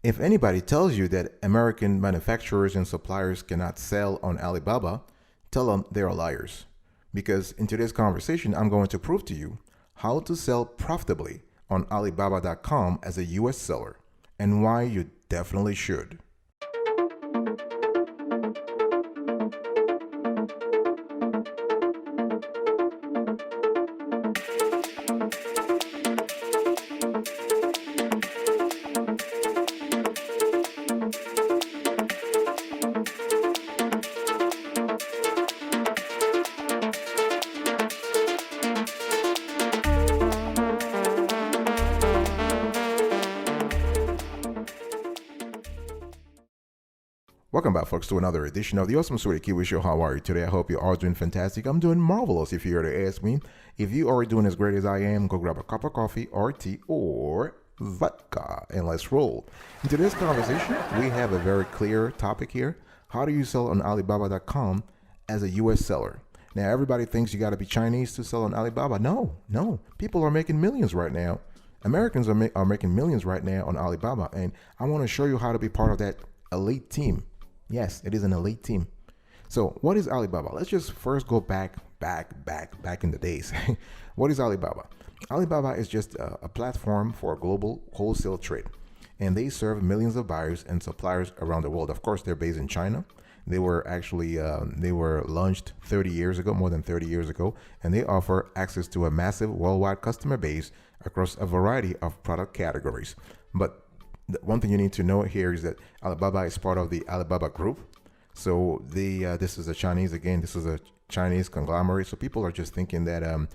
If anybody tells you that American manufacturers and suppliers cannot sell on Alibaba, tell them they are liars. Because in today's conversation, I'm going to prove to you how to sell profitably on Alibaba.com as a US seller and why you definitely should. Welcome back, folks, to another edition of the Awesome Sweetie Kiwi Show. How are you today? I hope you're all doing fantastic. I'm doing marvelous. If you were to ask me, if you are doing as great as I am, go grab a cup of coffee or tea or vodka and let's roll. In today's conversation, we have a very clear topic here. How do you sell on Alibaba.com as a US seller? Now, everybody thinks you got to be Chinese to sell on Alibaba. No. People are making millions right now. Americans are making millions right now on Alibaba. And I want to show you how to be part of that elite team. Yes, it is an elite team. So what is Alibaba? Let's just first go back in the days. What is Alibaba? Alibaba is just a platform for global wholesale trade. And they serve millions of buyers and suppliers around the world. Of course, they're based in China. They were actually, they were launched 30 years ago, more than 30 years ago. And they offer access to a massive worldwide customer base across a variety of product categories. But the one thing you need to know here is that Alibaba is part of the Alibaba Group. So this is a Chinese, again, this is a Chinese conglomerate. So people are just thinking that,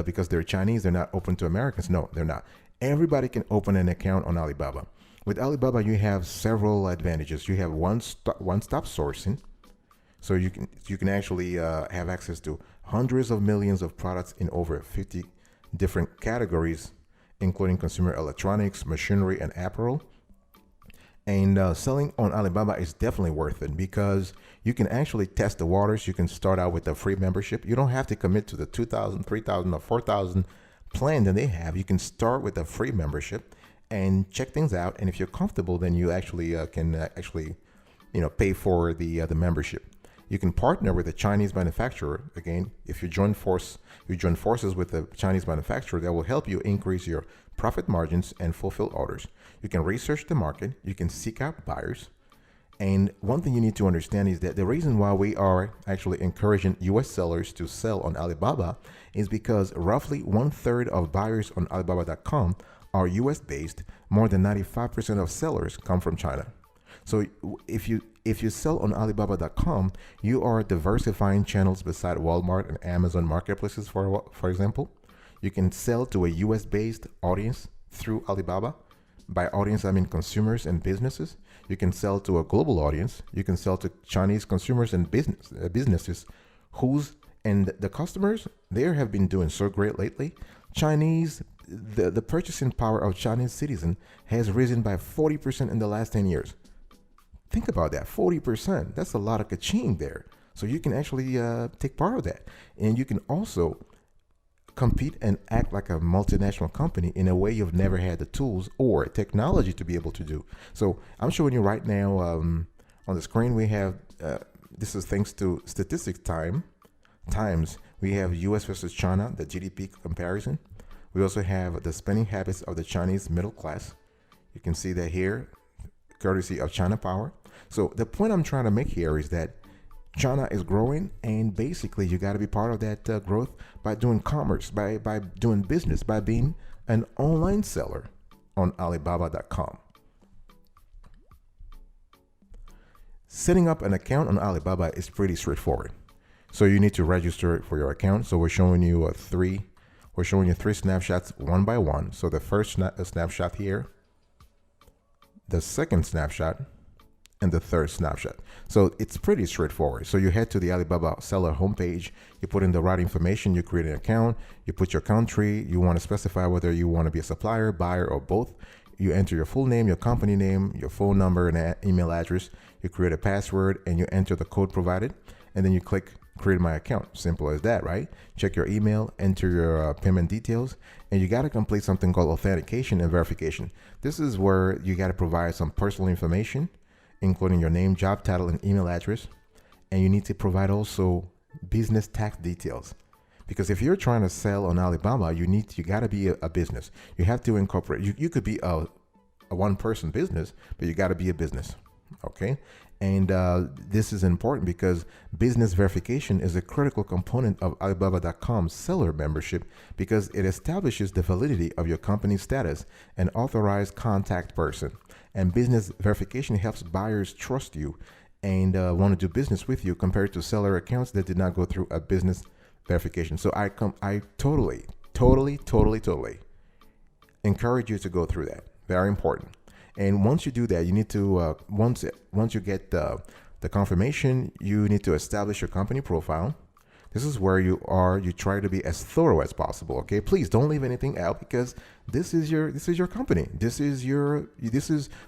because they're Chinese, they're not open to Americans. No, they're not. Everybody can open an account on Alibaba. With Alibaba, you have several advantages. You have one-stop sourcing. So you can actually have access to hundreds of millions of products in over 50 different categories, including consumer electronics, machinery, and apparel. And selling on Alibaba is definitely worth it because you can actually test the waters. You can start out with a free membership. You don't have to commit to the 2,000, 3,000, or 4,000 plan that they have. You can start with a free membership and check things out. And if you're comfortable, then you actually can pay for the membership. You can partner with a Chinese manufacturer. Again, if you join forces with a Chinese manufacturer, that will help you increase your profit margins and fulfill orders. You can research the market. You can seek out buyers. And one thing you need to understand is that the reason why we are actually encouraging US sellers to sell on Alibaba is because roughly 1/3 of buyers on Alibaba.com are US based. More than 95% of sellers come from China. So if you sell on Alibaba.com, you are diversifying channels beside Walmart and Amazon marketplaces, for example. You can sell to a US-based audience through Alibaba. By audience, I mean consumers and businesses. You can sell to a global audience. You can sell to Chinese consumers and businesses and the customers there have been doing so great lately. The purchasing power of Chinese citizens has risen by 40% in the last 10 years. Think about that, 40%. That's a lot of ka-ching there. So you can actually take part of that. And you can also compete and act like a multinational company in a way you've never had the tools or technology to be able to do. So I'm showing you right now on the screen, we have, this is thanks to Statistics Times. We have US versus China, the GDP comparison. We also have the spending habits of the Chinese middle class. You can see that here, courtesy of China Power. So the point I'm trying to make here is that China is growing, and basically you got to be part of that growth by doing commerce, by doing business, by being an online seller on Alibaba.com. Setting up an account on Alibaba is pretty straightforward. So you need to register for your account. So we're showing you three snapshots one by one. So the first snapshot here, the second snapshot, and the third snapshot. So it's pretty straightforward. So you head to the Alibaba seller homepage, you put in the right information, you create an account, you put your country, you want to specify whether you want to be a supplier, buyer, or both. You enter your full name, your company name, your phone number, and email address. You create a password and you enter the code provided. and then you click create my account. Simple as that, right? Check your email, enter your payment details, and you got to complete something called authentication and verification. This is where you got to provide some personal information, including your name, job title, and email address. And you need to provide also business tax details. Because if you're trying to sell on Alibaba, you got to be a business. You have to incorporate. You could be a one-person business, but you got to be a business. Okay. And this is important because business verification is a critical component of Alibaba.com's seller membership because it establishes the validity of your company's status and authorized contact person. And business verification helps buyers trust you and want to do business with you compared to seller accounts that did not go through a business verification. So I totally encourage you to go through that. Very important. And once you do that, you need to once you get the confirmation, you need to establish your company profile. This is where you try to be as thorough as possible. Okay, please don't leave anything out because this is your company. This is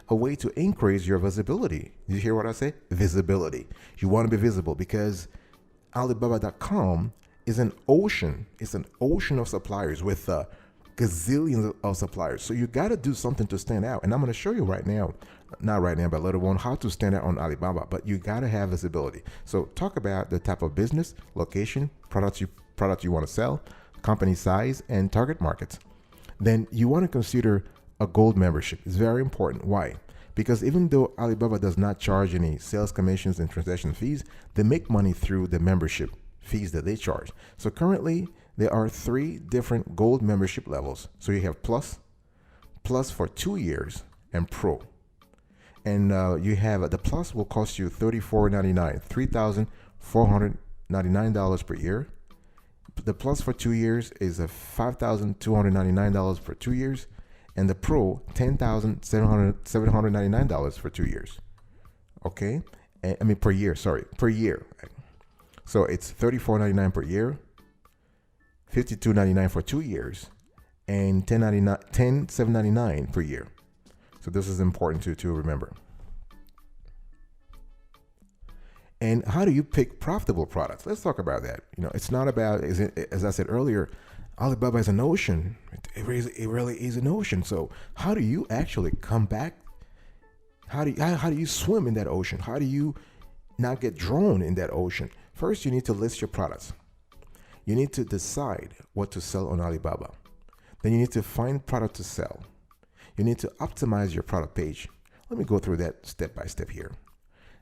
a way to increase your visibility. Did you hear what I say? Visibility. You want to be visible because Alibaba.com is an ocean. It's an ocean of suppliers with gazillions of suppliers. So you got to do something to stand out. And I'm going to show you right now, not right now, but later on, how to stand out on Alibaba. But you got to have visibility. So talk about the type of business, location, product you want to sell, company size, and target markets. Then you want to consider a gold membership. It's very important. Why? Because even though Alibaba does not charge any sales commissions and transaction fees, they make money through the membership fees that they charge. So currently, there are 3 different gold membership levels. So you have plus for 2 years, and pro. And you have the plus will cost you $34.99, $3,499 per year. The plus for 2 years is $5,299 for 2 years, and the pro $10,799 for 2 years. Okay, I mean per year. Sorry, per year. So it's $34.99 per year, $52.99 for 2 years, and $10,799 per year. So this is important to remember. And how do you pick profitable products? Let's talk about that. It's not about, as I said earlier, Alibaba is an ocean. It really is an ocean. So how do you actually come back? How do you swim in that ocean? How do you not get drawn in that ocean? First, you need to list your products. You need to decide what to sell on Alibaba. Then you need to find product to sell. You need to optimize your product page. Let me go through that step by step here.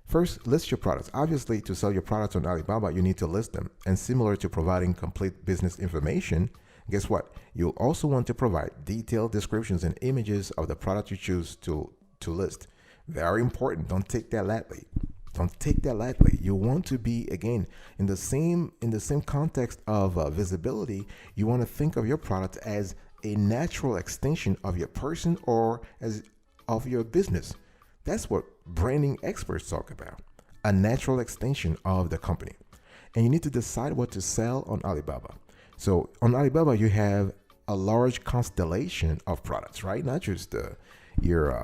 First, list your products. Obviously, to sell your products on Alibaba, you need to list them. And similar to providing complete business information, guess what? You'll also want to provide detailed descriptions and images of the product you choose to list. Very important. Don't take that lightly. Don't take that lightly. You want to be, again, in the same context of visibility. You want to think of your product as a natural extension of your person or as of your business. That's what branding experts talk about. A natural extension of the company. And you need to decide what to sell on Alibaba. So on Alibaba, you have a large constellation of products, right? Not just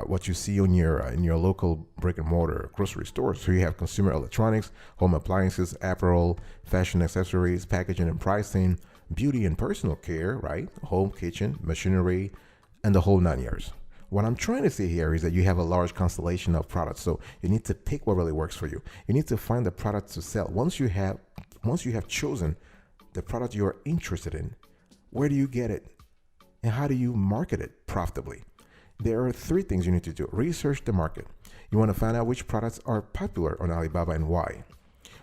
what you see on in your local brick and mortar grocery stores. So you have consumer electronics, home appliances, apparel, fashion accessories, packaging and pricing, beauty and personal care, right? Home, kitchen, machinery, and the whole 9 yards. What I'm trying to say here is that you have a large constellation of products. So you need to pick what really works for you. You need to find the product to sell. Once you have chosen the product you are interested in, where do you get it? And how do you market it profitably? There are 3 things you need to do. Research the market. You want to find out which products are popular on Alibaba and why.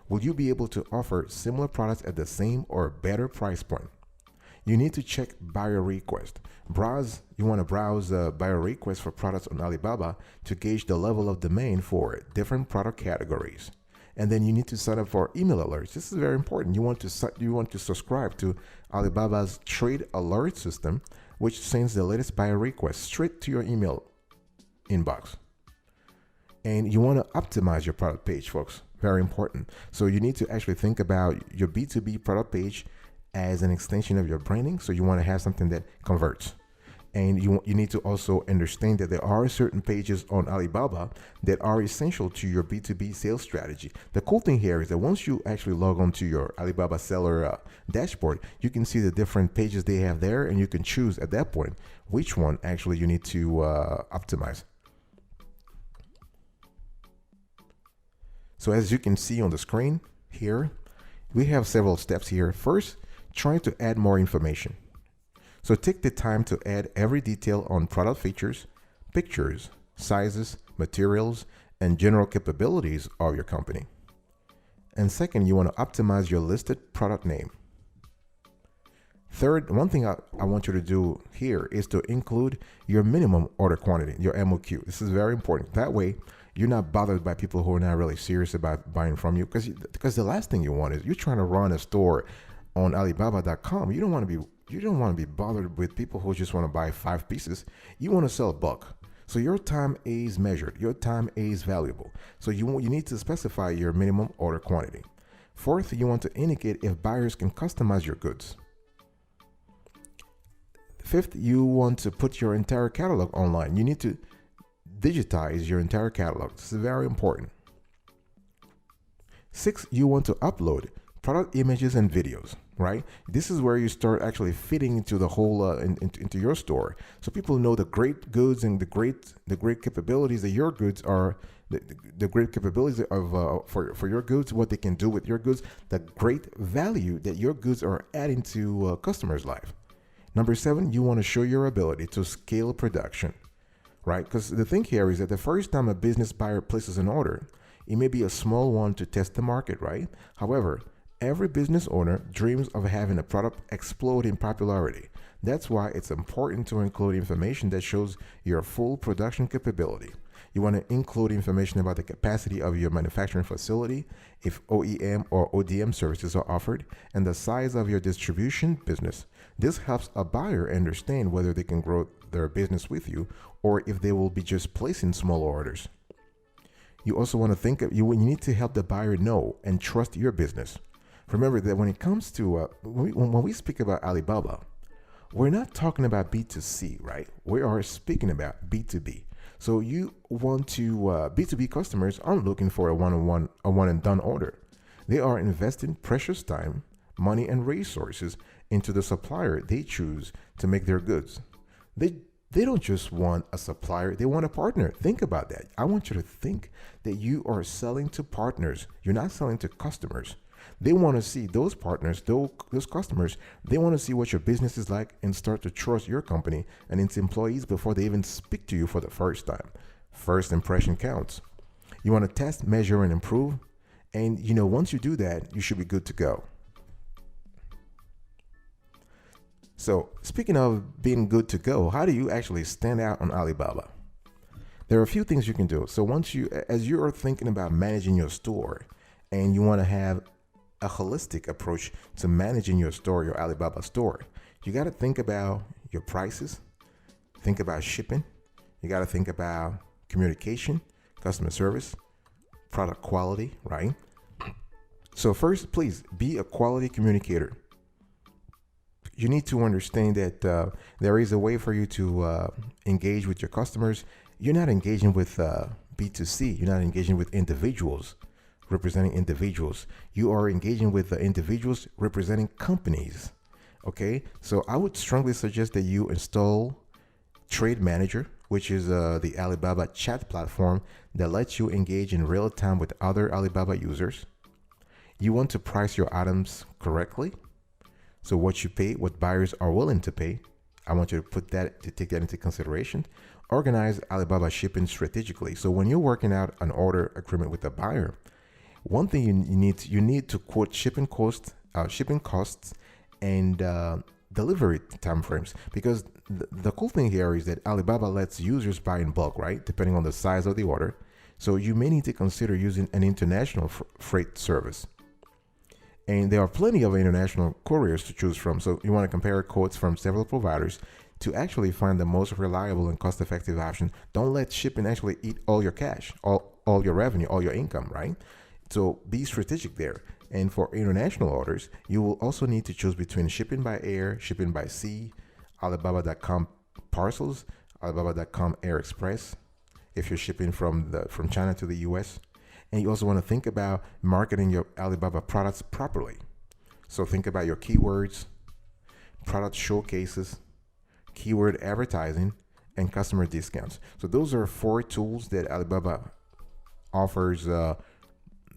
Will you be able to offer similar products at the same or better price point? You need to check buyer request. You want to browse buyer requests for products on Alibaba to gauge the level of demand for different product categories. And then you need to sign up for email alerts. This is very important. You want to subscribe to Alibaba's trade alert system, which sends the latest buyer requests straight to your email inbox. And you want to optimize your product page, folks. Very important. So you need to actually think about your B2B product page as an extension of your branding. So you want to have something that converts. And you need to also understand that there are certain pages on Alibaba that are essential to your B2B sales strategy. The cool thing here is that once you actually log on to your Alibaba seller dashboard, you can see the different pages they have there, and you can choose at that point which one actually you need to optimize. So as you can see on the screen here, we have several steps here. First, trying to add more information. So take the time to add every detail on product features, pictures, sizes, materials, and general capabilities of your company. And second, you want to optimize your listed product name. Third, one thing I want you to do here is to include your minimum order quantity, your MOQ. This is very important. That way, you're not bothered by people who are not really serious about buying from you, because the last thing you want is you're trying to run a store on Alibaba.com. You don't want to be bothered with people who just want to buy 5 pieces. You want to sell a bulk. So your time is measured. Your time is valuable. So you need to specify your minimum order quantity. Fourth, you want to indicate if buyers can customize your goods. Fifth, you want to put your entire catalog online. You need to digitize your entire catalog. This is very important. Sixth, you want to upload product images and videos, right? This is where you start actually fitting into the whole into your store, so people know the great goods and the great capabilities that your goods are, the great capabilities of for your goods, what they can do with your goods, the great value that your goods are adding to customers' life. Number 7, you want to show your ability to scale production, right? Because the thing here is that the first time a business buyer places an order, it may be a small one to test the market, right? However, every business owner dreams of having a product explode in popularity. That's why it's important to include information that shows your full production capability. You want to include information about the capacity of your manufacturing facility, if OEM or ODM services are offered, and the size of your distribution business. This helps a buyer understand whether they can grow their business with you or if they will be just placing small orders. You also want to think of, you need to help the buyer know and trust your business. Remember that when it comes to, when we speak about Alibaba, we're not talking about B2C, right? We are speaking about B2B. So you want to, B2B customers aren't looking for a one and done order. They are investing precious time, money, and resources into the supplier they choose to make their goods. They don't just want a supplier, they want a partner. Think about that. I want you to think that you are selling to partners. You're not selling to customers. They want to see those partners, those customers, they want to see what your business is like and start to trust your company and its employees before they even speak to you for the first time. First impression counts. You want to test, measure, and improve. And once you do that, you should be good to go. So speaking of being good to go, how do you actually stand out on Alibaba? There are a few things you can do. So as you are thinking about managing your store and you want to have a holistic approach to managing your store, your Alibaba store, you got to think about your prices, think about shipping, you got to think about communication, customer service, product quality, right? So first, please be a quality communicator. You need to understand that there is a way for you to engage with your customers. You're not engaging with B2C. You're not engaging with individuals representing individuals. You are engaging with individuals representing companies. Okay, so I would strongly suggest that you install Trade Manager, which is the Alibaba chat platform that lets you engage in real time with other Alibaba users. You want to price your items correctly. So what you pay, what buyers are willing to pay. I want you to take that into consideration. Organize Alibaba shipping strategically. So when you're working out an order agreement with a buyer, one thing you need to quote shipping costs, and delivery timeframes. Because the cool thing here is that Alibaba lets users buy in bulk, right? Depending on the size of the order. So you may need to consider using an international freight service. And there are plenty of international couriers to choose from. So you want to compare quotes from several providers to actually find the most reliable and cost-effective option. Don't let shipping actually eat all your cash, all your revenue, all your income, right? So be strategic there. And for international orders, you will also need to choose between shipping by air, shipping by sea, Alibaba.com parcels, Alibaba.com Air Express, if you're shipping from China to the US. And you also want to think about marketing your Alibaba products properly. So think about your keywords, product showcases, keyword advertising, and customer discounts. So those are 4 tools that Alibaba offers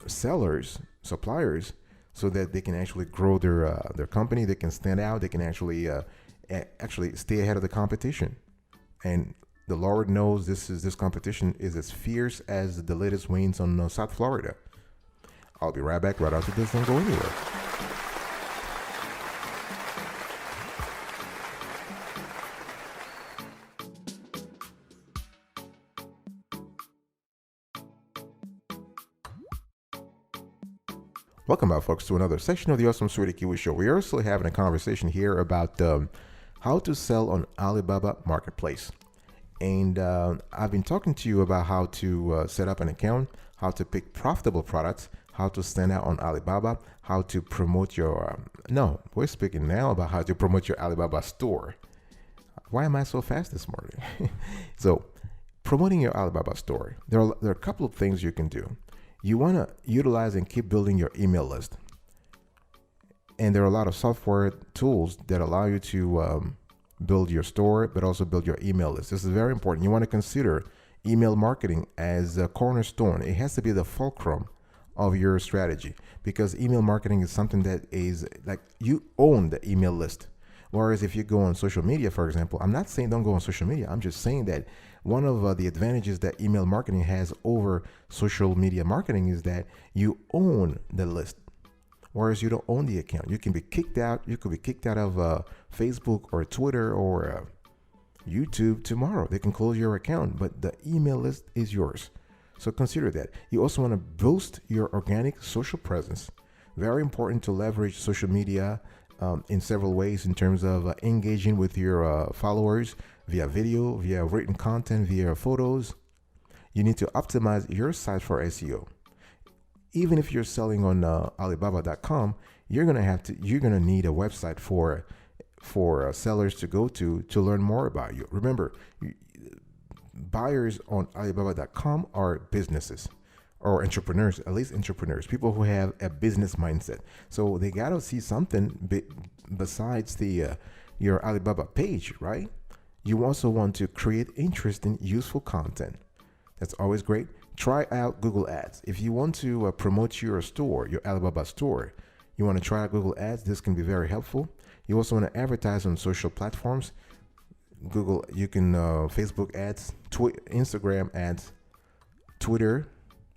sellers, suppliers, so that they can actually grow their company. They can stand out. They can actually stay ahead of the competition. And the Lord knows this competition is as fierce as the latest winds on South Florida. I'll be right back right after this. Don't go anywhere. Welcome back, folks, to another section of the Awesome Sweetie Kiwi Show. We are still having a conversation here about how to sell on Alibaba Marketplace. And I've been talking to you about how to set up an account, how to pick profitable products, how to stand out on Alibaba, how to promote your... no, we're speaking now about how to promote your Alibaba store. Why am I so fast this morning? So, promoting your Alibaba store. There are a couple of things you can do. You want to utilize and keep building your email list. And there are a lot of software tools that allow you to build your store, but also build your email list. This is very important. You want to consider email marketing as a cornerstone. It has to be the fulcrum of your strategy, because email marketing is something that is like you own the email list. Whereas if you go on social media, for example, I'm not saying don't go on social media. I'm just saying that one of the advantages that email marketing has over social media marketing is that you own the list. Whereas you don't own the account. You can be kicked out. You could be kicked out of Facebook or Twitter or YouTube tomorrow. They can close your account, but the email list is yours. So consider that. You also want to boost your organic social presence. Very important to leverage social media in several ways in terms of engaging with your followers via video, via written content, via photos. You need to optimize your site for SEO. Even if you're selling on Alibaba.com, you're gonna need a website for sellers to go to learn more about you. Remember, buyers on Alibaba.com are businesses or entrepreneurs, at least entrepreneurs, people who have a business mindset. So they gotta see something besides your Alibaba page, right? You also want to create interesting, useful content. That's always great. Try out Google Ads. If you want to promote your store, your Alibaba store, you want to try out Google Ads. This can be very helpful. You also want to advertise on social platforms. Google, you can Facebook ads, Instagram ads, Twitter,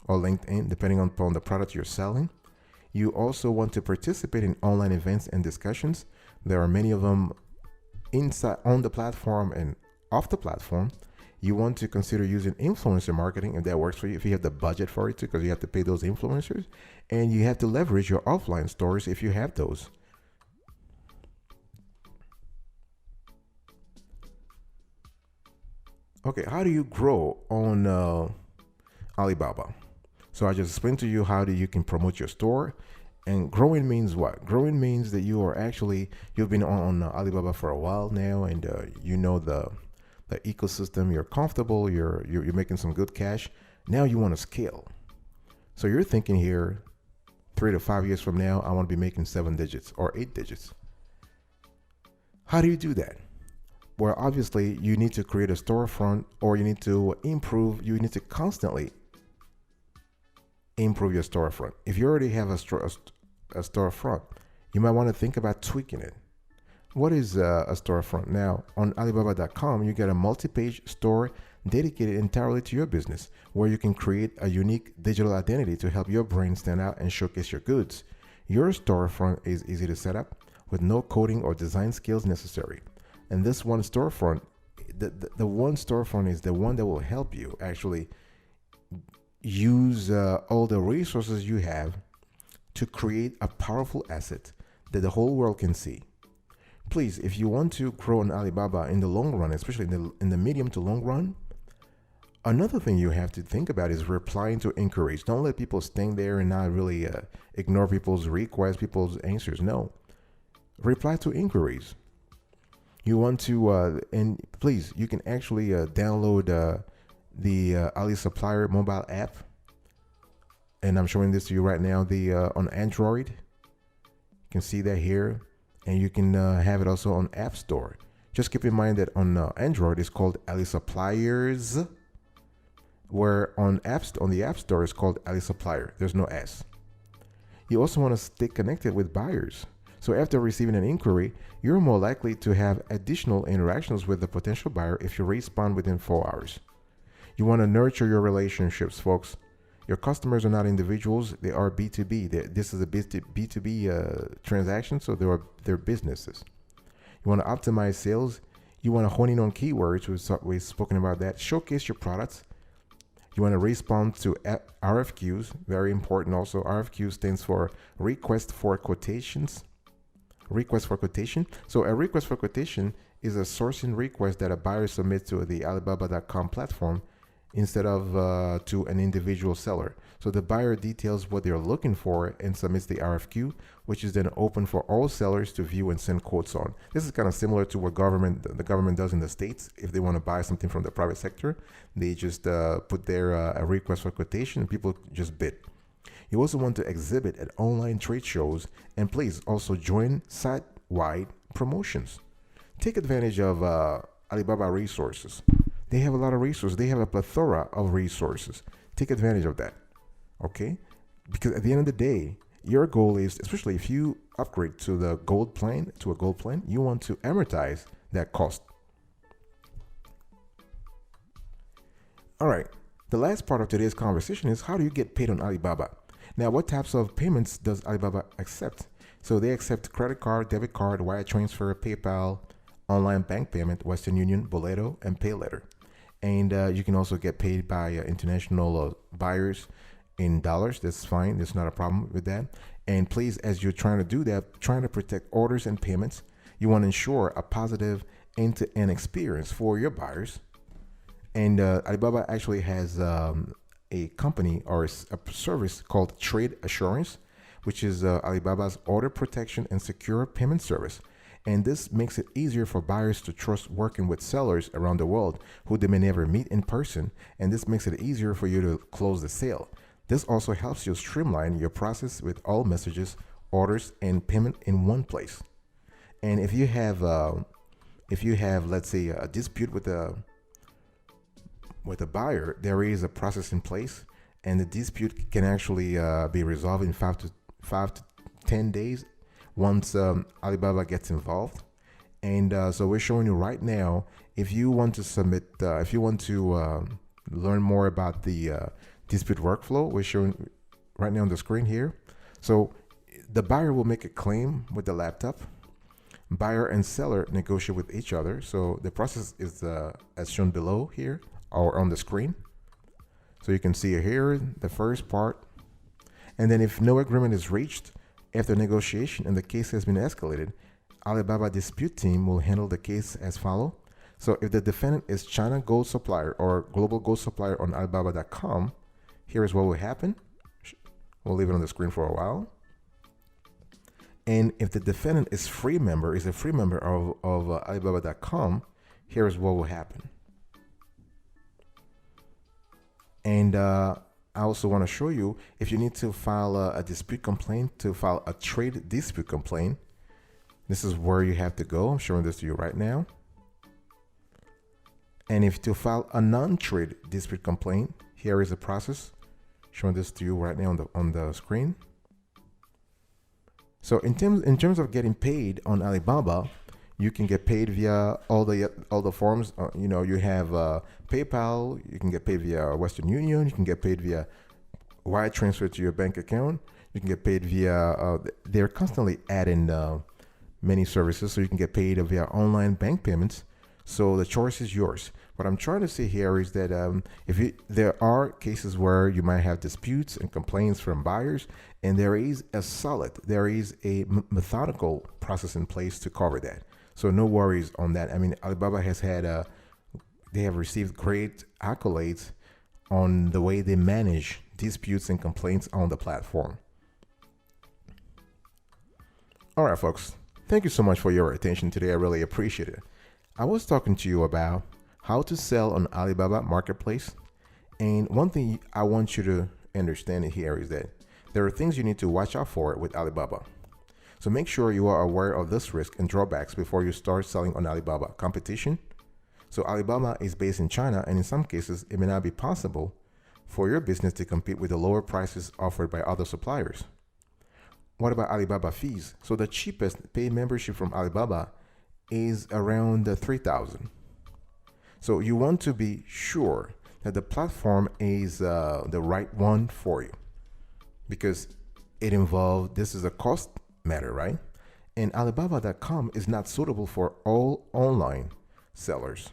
or LinkedIn, depending upon the product you're selling. You also want to participate in online events and discussions. There are many of them inside on the platform and off the platform. You want to consider using influencer marketing if that works for you, if you have the budget for it too, because you have to pay those influencers. And you have to leverage your offline stores if you have those. Okay, how do you grow on Alibaba? So I just explained to you how you can promote your store. And growing means what? Growing means that you've been on Alibaba for a while now, and you know the ecosystem. You're comfortable. You're making some good cash. Now you want to scale. So you're thinking here, 3 to 5 years from now, I want to be making 7 digits or 8 digits. How do you do that? Well, obviously, you need to create a storefront, or you need to constantly improve your storefront. If you already have a storefront, you might want to think about tweaking it. What is a storefront? Now, on Alibaba.com, you get a multi-page store dedicated entirely to your business, where you can create a unique digital identity to help your brand stand out and showcase your goods. Your storefront is easy to set up with no coding or design skills necessary. And this one storefront, the one storefront is the one that will help you actually use all the resources you have to create a powerful asset that the whole world can see. Please, if you want to grow on Alibaba in the long run, especially in the medium to long run, another thing you have to think about is replying to inquiries. Don't let people stand there and not really ignore people's requests, people's answers. No. Reply to inquiries. You want to, and please, you can actually download the Ali Supplier mobile app. And I'm showing this to you right now, the on Android. You can see that here, and you can have it also on App Store. Just keep in mind that on Android it's called Ali Suppliers, where on the App Store it's called Ali Supplier. There's no S. You also want to stay connected with buyers. So after receiving an inquiry, you're more likely to have additional interactions with the potential buyer if you respond within 4 hours. You want to nurture your relationships, folks. Your customers are not individuals, they are B2B. This is a B2B transaction, so they're businesses. You want to optimize sales. You want to hone in on keywords. We've spoken about that. Showcase your products. You want to respond to RFQs, very important also. RFQ stands for Request for Quotations. Request for Quotation. So a request for quotation is a sourcing request that a buyer submits to the Alibaba.com platform instead of to an individual seller. So the buyer details what they're looking for and submits the RFQ, which is then open for all sellers to view and send quotes on. This is kind of similar to what the government does in the States. If they want to buy something from the private sector, they just put their a request for quotation and people just bid. You also want to exhibit at online trade shows, and please also join site-wide promotions. Take advantage of Alibaba resources. They have a lot of resources. They have a plethora of resources. Take advantage of that, okay? Because at the end of the day, your goal is, especially if you upgrade to a gold plan, you want to amortize that cost. All right, the last part of today's conversation is how do you get paid on Alibaba? Now, what types of payments does Alibaba accept? So they accept credit card, debit card, wire transfer, PayPal, online bank payment, Western Union, Boleto, and Pay Later. And you can also get paid by international buyers in dollars. That's fine. There's not a problem with that. And please, as you're trying to do that, trying to protect orders and payments, you want to ensure a positive end-to-end experience for your buyers. And Alibaba actually has a company or a service called Trade Assurance, which is Alibaba's order protection and secure payment service. And this makes it easier for buyers to trust working with sellers around the world who they may never meet in person. And this makes it easier for you to close the sale. This also helps you streamline your process with all messages, orders, and payment in one place. And if you have, let's say, a dispute with a buyer, there is a process in place, and the dispute can actually be resolved in 5 to 10 days. Once Alibaba gets involved. And so we're showing you right now, if you want to submit, if you want to learn more about the dispute workflow, we're showing right now on the screen here. So the buyer will make a claim with the laptop. Buyer and seller negotiate with each other. So the process is as shown below here or on the screen. So you can see here the first part. And then if no agreement is reached, after negotiation and the case has been escalated, Alibaba dispute team will handle the case as follow. So if the defendant is China Gold Supplier or Global Gold Supplier on Alibaba.com, here is what will happen. We'll leave it on the screen for a while. And if the defendant is a free member of Alibaba.com, here is what will happen. And I also want to show you, if you need to file a dispute complaint, to file a trade dispute complaint, this is where you have to go. I'm showing this to you right now. And if to file a non-trade dispute complaint, here is the process. Showing this to you right now on the screen. So in terms of getting paid on Alibaba, you can get paid via all the forms. You have PayPal. You can get paid via Western Union. You can get paid via wire transfer to your bank account. You can get paid via. They're constantly adding many services, so you can get paid via online bank payments. So the choice is yours. What I'm trying to say here is that there are cases where you might have disputes and complaints from buyers, and there is a methodical process in place to cover that. So no worries on that. I mean, Alibaba has they have received great accolades on the way they manage disputes and complaints on the platform. All right, folks. Thank you so much for your attention today. I really appreciate it. I was talking to you about how to sell on Alibaba Marketplace. And one thing I want you to understand here is that there are things you need to watch out for with Alibaba. So make sure you are aware of this risk and drawbacks before you start selling on Alibaba. Competition. So Alibaba is based in China, and in some cases, it may not be possible for your business to compete with the lower prices offered by other suppliers. What about Alibaba fees? So the cheapest paid membership from Alibaba is around 3,000. So you want to be sure that the platform is the right one for you, because this is a cost matter, right? And Alibaba.com is not suitable for all online sellers.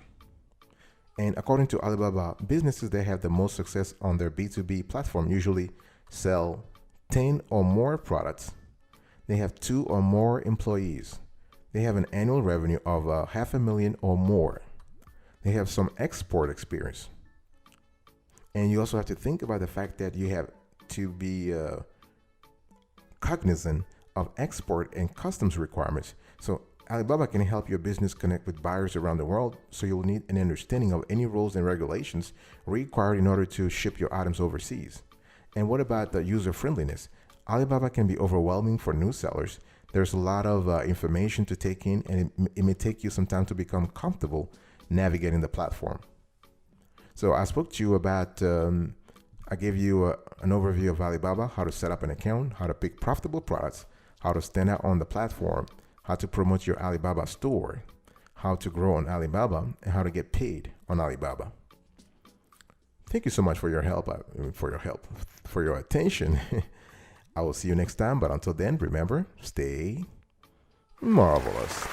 And according to Alibaba, businesses that have the most success on their B2B platform usually sell 10 or more products. They have 2 or more employees. They have an annual revenue of $500,000 or more. They have some export experience. And you also have to think about the fact that you have to be cognizant of export and customs requirements. So Alibaba can help your business connect with buyers around the world, so you'll need an understanding of any rules and regulations required in order to ship your items overseas. And what about the user friendliness? Alibaba can be overwhelming for new sellers. There's a lot of information to take in, and it may take you some time to become comfortable navigating the platform. So I spoke to you about, I gave you an overview of Alibaba, how to set up an account, how to pick profitable products, how to stand out on the platform, how to promote your Alibaba store, how to grow on Alibaba, and how to get paid on Alibaba. Thank you so much for your help, for your attention. I will see you next time, but until then, remember, stay marvelous.